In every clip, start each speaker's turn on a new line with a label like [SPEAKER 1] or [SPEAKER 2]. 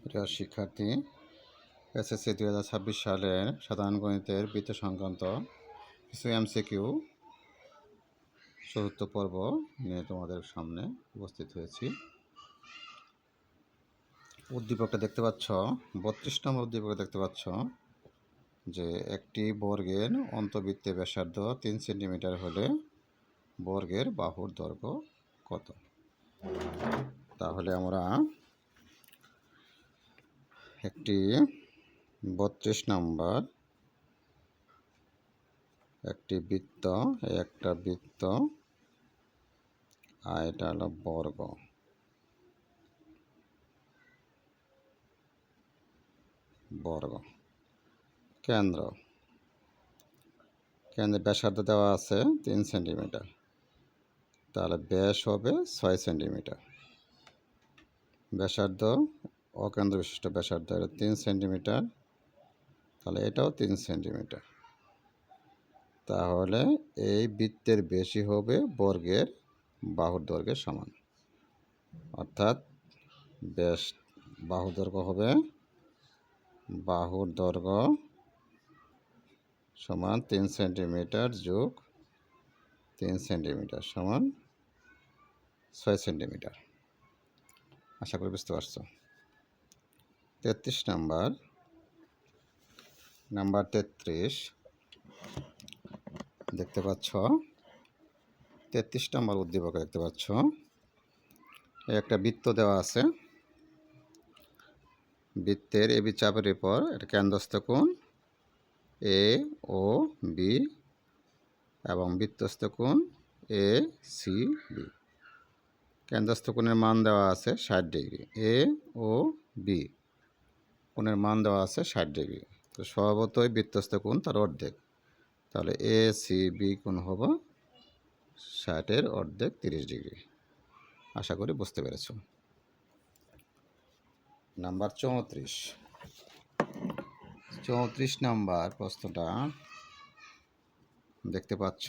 [SPEAKER 1] প্রিয় শিক্ষার্থী, এসএসসি 2026 সালের সাধারণ গণিতের বৃত্ত সংক্রান্ত কিছু এমসিকিউ চতুর্থ পর্ব নিয়ে তোমাদের সামনে উপস্থিত হয়েছি। উদ্দীপকটা দেখতে পাচ্ছ, 32 নম্বর উদ্দীপক দেখতে পাচ্ছ যে একটি বর্গের অন্তবৃত্তের ব্যাসার্ধ 3 সেন্টিমিটার হলে বর্গের বাহুর দৈর্ঘ্য কত? তাহলে আমরা একটি 32 নম্বর একটি বৃত্ত, একটা বৃত্ত, আর এটা হলো বর্গ। কেন্দ্রের ব্যাসার্ধ দেওয়া আছে 3 সেন্টিমিটার, তাহলে ব্যাস হবে 6 সেন্টিমিটার। ব্যাসার্ধ অকেন্দ্র বিশিষ্ট ব্যাসার্ধ এটা 3 সেন্টিমিটার, তাহলে এটাও 3 সেন্টিমিটার। তাহলে এই বৃত্তের বেশি হবে বর্গের বাহুর দৈর্ঘ্যের সমান, অর্থাৎ ব্যাস বাহুর দৈর্ঘ্য হবে বাহুর দৈর্ঘ্য সমান 3 সেন্টিমিটার যোগ 3 সেন্টিমিটার সমান 6 সেন্টিমিটার। আশা করি বুঝতে পারছো। 33 নাম্বার 33 দেখতে পাচ্ছ। 33 নম্বর উদ্দীপকে দেখতে পাচ্ছ একটা বৃত্ত দেওয়া আছে। বৃত্তের এবি চাপের উপর একটা কেন্দ্রস্থ কোণ এ ও বি এবং বৃত্তস্থ কোণ এ সি বি। কেন্দ্রস্থ কোণের মান দেওয়া আছে 60 ডিগ্রি। এ ও বি কোণের মান দেওয়া আছে 60 ডিগ্রি। তো স্বভাবতই বৃত্তস্থ কোণ তার অর্ধেক, তাহলে এ সি বি কোণ হবে 60-এর অর্ধেক 30 ডিগ্রি। আশা করি বুঝতে পেরেছ। নাম্বার 34 নাম্বার প্রশ্নটা দেখতে পাচ্ছ।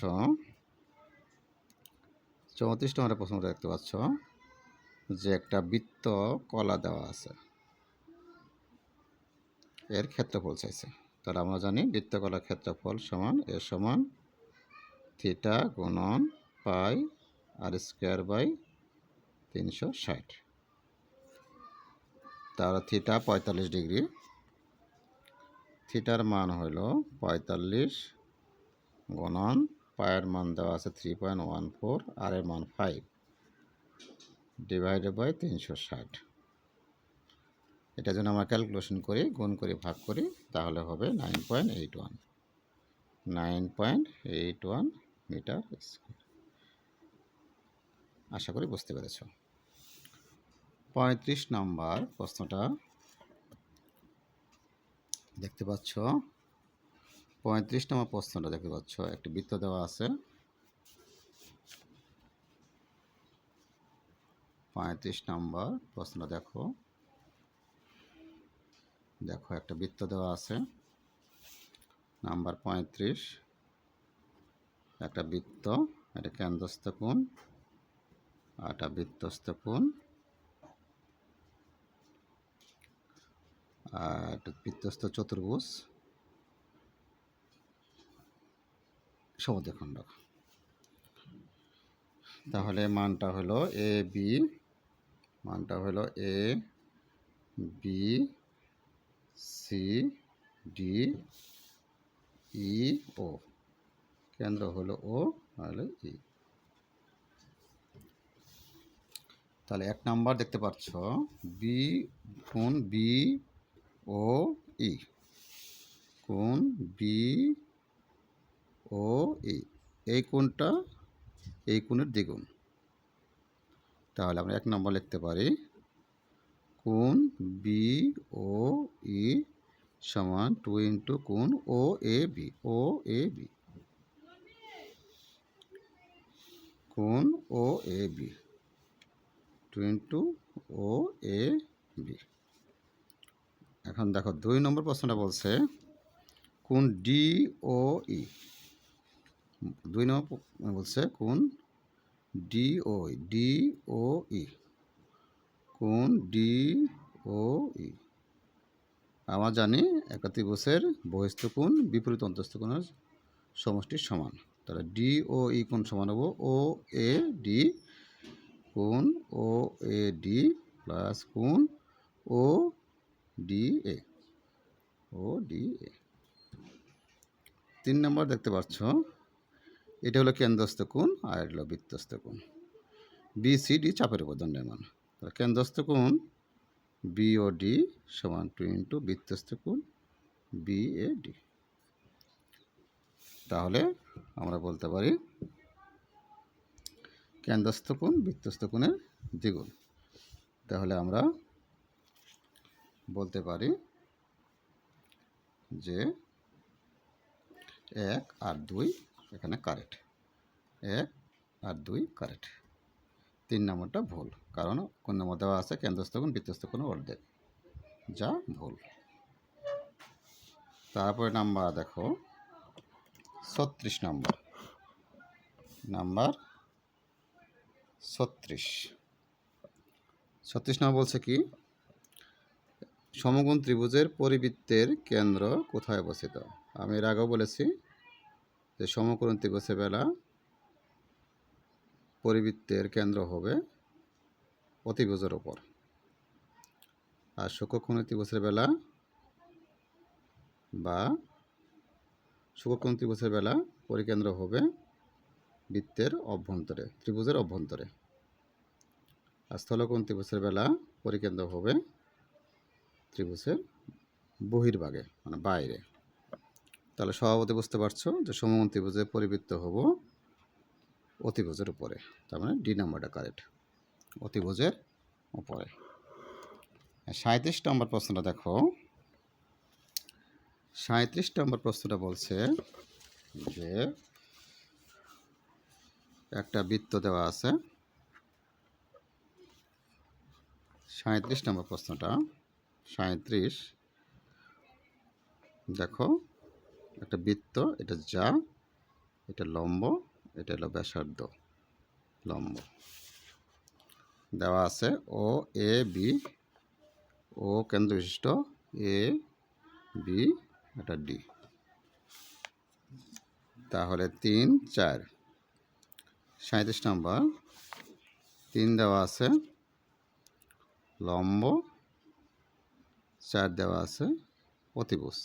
[SPEAKER 1] 34 নম্বরের প্রশ্নটা দেখতে পাচ্ছ যে একটা বৃত্ত কলা দেওয়া আছে, এর ক্ষেত্রফল চাইছে। তাহলে আমরা জানি বৃত্তকলার ক্ষেত্রফল সমান এ সমান থিটা গুণন পাই আর স্কোয়ার বাই 360। তাহলে থিটা 45 ডিগ্রি, থিটার মান হইল 45 গুণন পায়ের মান দেওয়া আছে 3.14 আর এর মান 5 ডিভাইডেড বাই 360। এটা যেন আমরা ক্যালকুলেশন করি, গুণ করে ভাগ করি, তাহলে হবে 9.81 মিটার স্কয়ার। আশা করি বুঝতে পেরেছ। 35 নম্বর প্রশ্নটা দেখতে পাচ্ছ। 35 নম্বর প্রশ্নটা দেখতে পাচ্ছ একটি বৃত্ত দেওয়া আছে। 35 নম্বর প্রশ্নটা দেখো একটা বৃত্ত দেওয়া আছে। নাম্বার 35 একটা বৃত্ত, এটা কেন্দ্রস্থ কোণ, এটা বৃত্তস্থ কোণ, আর একটা বৃত্তস্থ চতুর্ভুজ সমদ্বিখণ্ডক। তাহলে মানটা হলো A B, C D E ও, কেন্দ্র হলো ও আর ই। তাহলে 1 নাম্বার দেখতে পাচ্ছ বি কোণ বি ও ই, কোণ বি ও ই, এই কোণটা এই কোণের দ্বিগুণ। তাহলে আমরা 1 নম্বর লিখতে পারি কোণ বি ও ই সমান 2 ইন্টু কোণ ও এ বি, কোণ ও A B 2 into O A B. এখন দেখো 2 নম্বর প্রশ্নটা বলছে কোণ ডি ও ই। 2 নম্বর বলছে কোণ ডি ও ই, কোণ ডি ও ই। আমরা জানি একটা ত্রিভুজের বহিস্থ কোণ বিপরীত অন্তঃস্থ কোণের সমষ্টির সমান। তাহলে ডি ও ই কোণ সমান হবো ও এ ডি কোণ ও এ ডি প্লাস কোণ ও D A. O D A. 3 নম্বর দেখতে পাচ্ছ, এটা হলো কেন্দ্রস্থ কোণ আর এটা হলো বৃত্তস্থ কোণ। বি সি ডি চাপের উপর দণ্ডায়মান। তাহলে কেন্দ্রস্থ কোণ বি ও ডি সমান 2 ইন্টু বৃত্তস্থ কোণ বি এ ডি। তাহলে আমরা বলতে পারি কেন্দ্রস্থ কোণ বৃত্তস্থ কোণের দ্বিগুণ। তাহলে আমরা বলতে পারি যে 1 আর 2 এখানে কারেক্ট। 1 আর 2 কারেক্ট। 3 নম্বরটা ভুল, কারণ কোন নম্বর দেওয়া আছে কেন্দ্রস্থ কোণ বৃত্তস্থ কোণ অর্ধেক, যা ভুল। তারপরে নাম্বার দেখো 36 নম্বর। নাম্বার 36 নম্বর বলছে কি, সমকোণ ত্রিভুজের পরিবৃত্তের কেন্দ্র কোথায় অবস্থিত? আমি এর আগেও বলেছি যে সমকোণ ত্রিভুজের বেলা পরিবৃত্তের কেন্দ্র হবে অতিভুজের ওপর, আর ষুককোণ ত্রিভুজের বেলা বা ষুককোণ ত্রিভুজের বেলা পরিকেন্দ্র হবে বৃত্তের অভ্যন্তরে, ত্রিভুজের অভ্যন্তরে। আর স্থলকোণ ত্রিভুজের বেলা পরিকেন্দ্র হবে ত্রিভুজের বহির্ভাগে, মানে বাইরে। তাহলে স্বভাবতই বুঝতে পারছো যে সমকোণ ত্রিভুজের পরিবৃত্ত হব অতিভুজের উপরে। তার মানে ডি নাম্বারটা কারেক্ট, অতিভুজের উপরে। 37 নম্বর প্রশ্নটা দেখো। 37 নম্বর প্রশ্নটা বলছে যে একটা বৃত্ত দেওয়া আছে। 37 নম্বর প্রশ্নটা 37। দেখো একটা বৃত্ত, এটা যা, এটা লম্ব, এটা হলো ব্যাসার্ধ লম্ব দেওয়া আছে। ও এ বি, ও কেন্দ্র বিশিষ্ট এ বি, এটা ডি। তাহলে 3 4। 37 নম্বর 3 দেওয়া আছে লম্ব, 4 দেওয়া আছে অতিভুজ।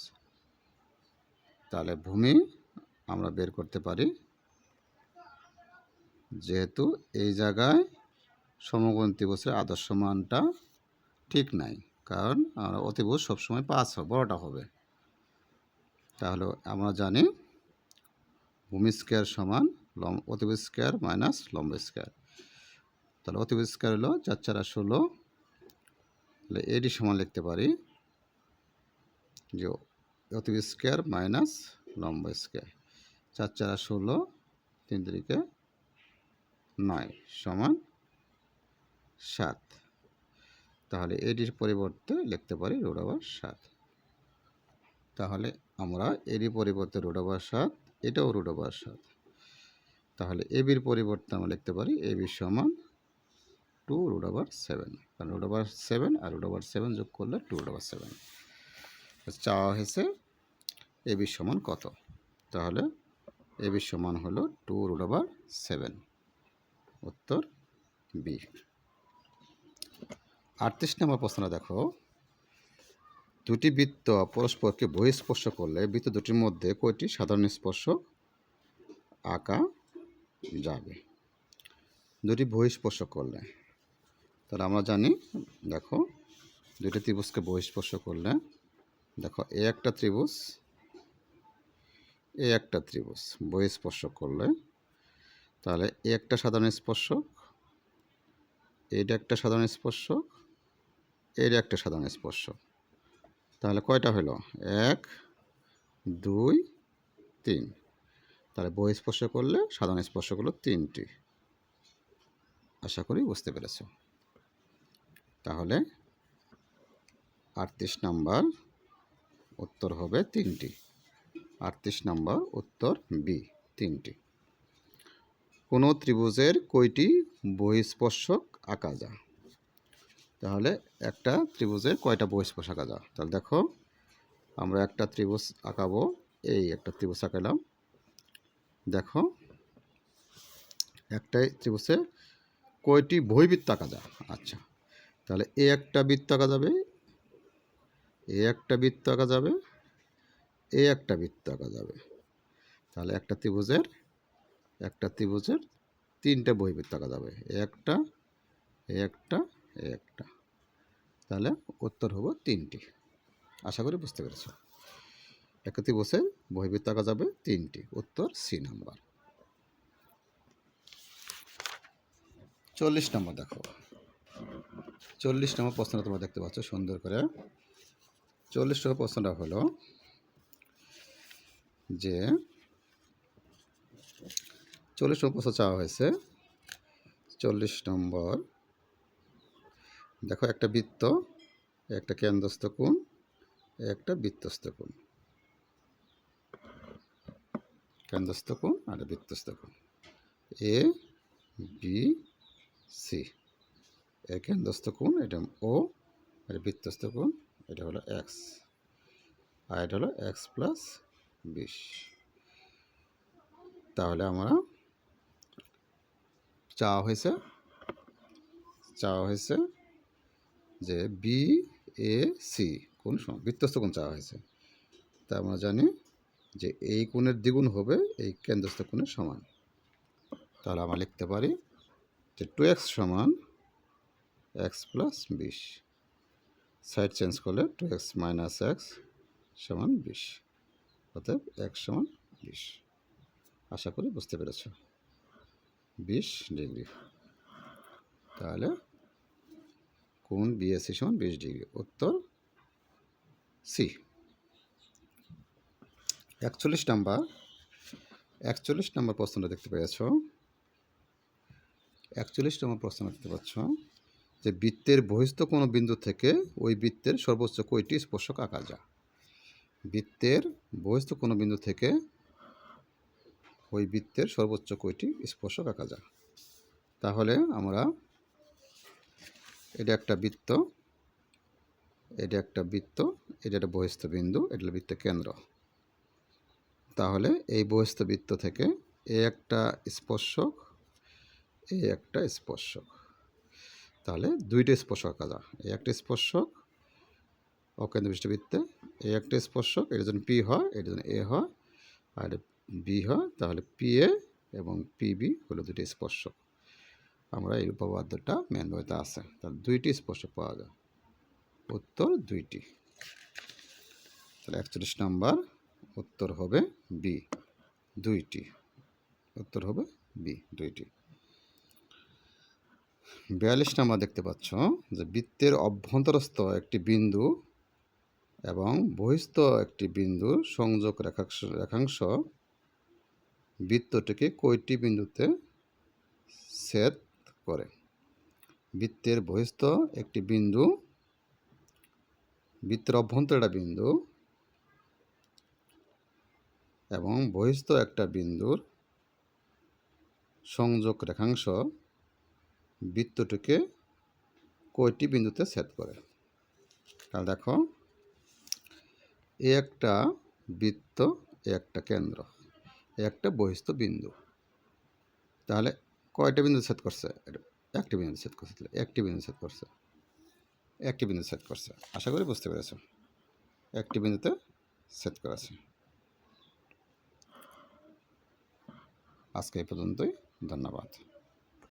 [SPEAKER 1] তাহলে ভূমি আমরা বের করতে পারি, যেহেতু এই জায়গায় সমকোণ ত্রিভুজের আদর্শ মানটা ঠিক নাই, কারণ আমরা অতিভুজ সবসময় 5 বড়টা হবে। তাহলে আমরা জানি ভূমি স্কয়ার সমান অতিভুজ স্কয়ার মাইনাস লম্ব স্কয়ার। তাহলে অতিভুজ স্কয়ার হলো 4 4 16। তাহলে এডি সমান লিখতে পারি যে অতিভুজ স্কয়ার মাইনাস লম্ব স্কয়ার। 4 4 16, 3 3 9 সমান 7। তাহলে এডির পরিবর্তে লিখতে পারি √7। তাহলে আমরা এরই পরিবর্তে √7, এটাও √7। তাহলে এবির পরিবর্তে আমরা লিখতে পারি এবি সমান 2√7, কারণ √7 আর √7 যোগ করলে 2√7। চাওয়া হয়েছে এবি সমান কত, তাহলে এবি সমান হলো 2√7, উত্তর বি। 38 নম্বর প্রশ্নটা দেখো। দুটি বৃত্ত পরস্পরকে বহিঃস্পর্শ করলে বৃত্ত দুটির মধ্যে কয়টি সাধারণ স্পর্শ আঁকা যাবে? দুটি বহিঃস্পর্শ করলে, তাহলে আমরা জানি, দেখো দুটি ত্রিভুজকে বহিঃস্পর্শ করলে, দেখো এ একটা ত্রিভুজ, এ একটা ত্রিভুজ বহিঃস্পর্শ করলে, তাহলে এ একটা সাধারণ স্পর্শক, এটা একটা সাধারণ স্পর্শক, এর একটা সাধারণ স্পর্শক। তাহলে কয়টা হলো? 1 2 3। তাহলে বহিঃস্পর্শ করলে সাধারণ স্পর্শক হলো 3টি। আশা করি বুঝতে পেরেছ। তাহলে 38 নম্বর উত্তর হবে 3টি। 38 নম্বর উত্তর বি, 3টি। কোনো ত্রিভুজের কয়টি বহিঃস্পর্শক আঁকা যায়? তাহলে একটা ত্রিভুজের কয়টা বহিঃস্পর্শ আঁকা যায়? তাহলে দেখো, আমরা একটা ত্রিভুজ আঁকাবো। এই একটা ত্রিভুজ আঁকালাম। দেখো, একটাই ত্রিভুজে কয়টি বহির্বৃত্ত আঁকা যায়? আচ্ছা, তাহলে এ একটা বৃত্ত আঁকা যাবে, এ একটা বৃত্ত আঁকা যাবে, এ একটা বৃত্ত আঁকা যাবে। তাহলে একটা ত্রিভুজের তিনটা বহির্বৃত্ত আঁকা যাবে, এ একটা, এ একটা, এ একটা। তাহলে উত্তর হবো 3টি। আশা করি বুঝতে পেরেছো। একটা ত্রিভুজের বহির্বৃত্ত আঁকা যাবে 3টি। উত্তর সি নাম্বার। 40 নম্বর দেখো, 40 নম্বর প্রশ্নটা তোমরা দেখতে পাচ্ছ সুন্দর করে। 40 নম্বর প্রশ্নটা হলো যে 40 নম্বর প্রশ্ন চাওয়া হয়েছে। 40 নম্বর দেখো, একটা বৃত্ত, একটা কেন্দ্রস্থ কোণ, একটা বৃত্তস্থ কোণ, কেন্দ্রস্থ কোণ আর বৃত্তস্থ কোণ, এ বি সি। এর কেন্দ্রস্থ কোণ এটা ও, আর বৃত্তস্থ কোণ এটা হলো এক্স, আর এটা হলো এক্স প্লাস 20। তাহলে আমরা চাওয়া হয়েছে যে বি এ সি কোণ সমান, বৃত্তস্থ কোণ চাওয়া হয়েছে। তা আমরা জানি যে এই কোণের দ্বিগুণ হবে এই কেন্দ্রস্থ কোণের সমান। তাহলে আমরা লিখতে পারি যে 2x সমান এক্স প্লাস 20। সাইড চেঞ্জ করলে 2x মাইনাস এক্স সমান 20, অর্থাৎ এক্স সমান 20। আশা করি বুঝতে পেরেছ। 20 ডিগ্রি। তাহলে কোণ বিএসি সমান 20 ডিগ্রি। উত্তর সি। 41 নম্বর প্রশ্নটা দেখতে পেয়েছ। 41 নম্বর প্রশ্নটা দেখতে পাচ্ছ যে বৃত্তের বহিস্থ কোনো বিন্দু থেকে ওই বৃত্তের সর্বোচ্চ কয়টি স্পর্শক আঁকা যায়? বৃত্তের বহিস্থ কোনো বিন্দু থেকে ওই বৃত্তের সর্বোচ্চ কয়টি স্পর্শক আঁকা যায়? তাহলে আমরা, এটা একটা বৃত্ত, এটা একটা বৃত্ত, এটা একটা বহিস্থ বিন্দু, এটা হলো বৃত্তের কেন্দ্র। তাহলে এই বহিস্থ বৃত্ত থেকে এ একটা স্পর্শক, এ একটা স্পর্শক। তাহলে দুইটা স্পর্শক আঁকা যায়। এ একটা স্পর্শক অকেন্দ্রবিষ্ট বৃত্তে, এ একটা স্পর্শক, এটা যেন পি হয়, এটা যেন এ হয়, আর বি হয়। তাহলে পি এ এবং পিবি হলো দুটি স্পর্শক। আমরা এই উপপাদ্যটা মেন বইতে আছে। তাহলে দুইটি স্পর্শক পাওয়া যায়। উত্তর 2টি। তাহলে 41 নম্বর উত্তর হবে বি, 2টি। উত্তর হবে বি, 2টি। 42 নম্বর দেখতে পাচ্ছ যে বৃত্তের অভ্যন্তরস্থ একটি বিন্দু এবং বহিস্থ একটি বিন্দুর সংযোগ রেখাংশ বৃত্তটিকে কয়টি বিন্দুতে ছেদ করে? বৃত্তের বহিস্থ একটি বিন্দু, বৃত্তের অভ্যন্তরে একটা বিন্দু এবং বহিস্থ একটা বিন্দুর সংযোগ রেখাংশ বৃত্তটিকে কয়টি বিন্দুতে ছেদ করে? তাহলে দেখো, এ একটা বৃত্ত, এ একটা কেন্দ্র, এ একটা বহিস্থ বিন্দু। তাহলে কয়টা বিন্দু ছেদ করছে? একটি বিন্দু ছেদ করছে। তাহলে একটি বিন্দু ছেদ করছে, একটি বিন্দু ছেদ করছে। আশা করি বুঝতে পেরেছ। একটি বিন্দুতে ছেদ করেছে। আজকে এই পর্যন্তই। ধন্যবাদ।